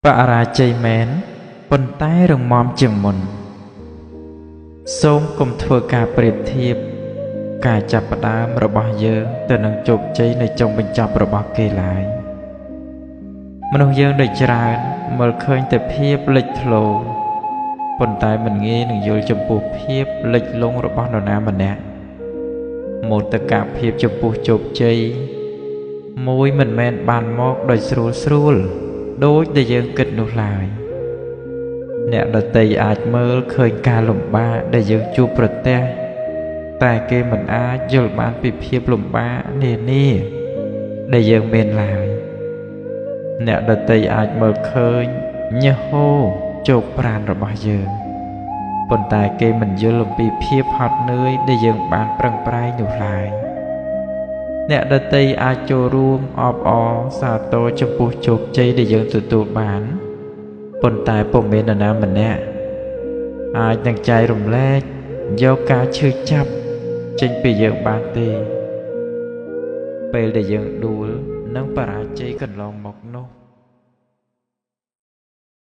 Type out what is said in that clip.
បរាជ័យមែនប៉ុន្តែរងមាំជាងមុនសូមកុំធ្វើការប្រៀបធៀបការចាប់ផ្ដើមរបស់យើងទៅនឹងជោគជ័យនៅចុងបញ្ចប់របស់គេឡើយមនុស្សយើងដូចច្រើនមើលឃើញតែភាពលេចធ្លោប៉ុន្តែមិនងាយនឹងយល់ចំពោះភាពលេចលង់របស់នរណាម្នាក់មោទកភាពចំពោះជោគជ័យមួយមិនមែនបានមកដោយស្រួលដូចដែលយើងគិតនោះឡើយអ្នកដទៃអាចមើលឃើញការលំបាកដែលយើងជួបប្រទះតែគេមិនអាចយល់បានពីភាពលំបាកនានាដែលយើងមានឡើយអ្នកដទៃអាចមើលឃើញញើសហូរជោគប្រាណរបស់យើងប៉ុន្តែគេមិនយល់អំពីភាពហត់នឿយដែលយើងបានប្រឹងប្រែងនោះឡើយអ្នកដទៃអាចចូលរួមអបអរសាទរចំពោះជោគជ័យដែលយើងទទួលបានប៉ុន្តែពុំមាននរណាម្នាក់អាចនឹងចែករំលែកយកការឈឺចាប់ចេញពីយើងបានទេពេលដែលយើងដួលនឹងបរាជ័យកន្លងមកនោះ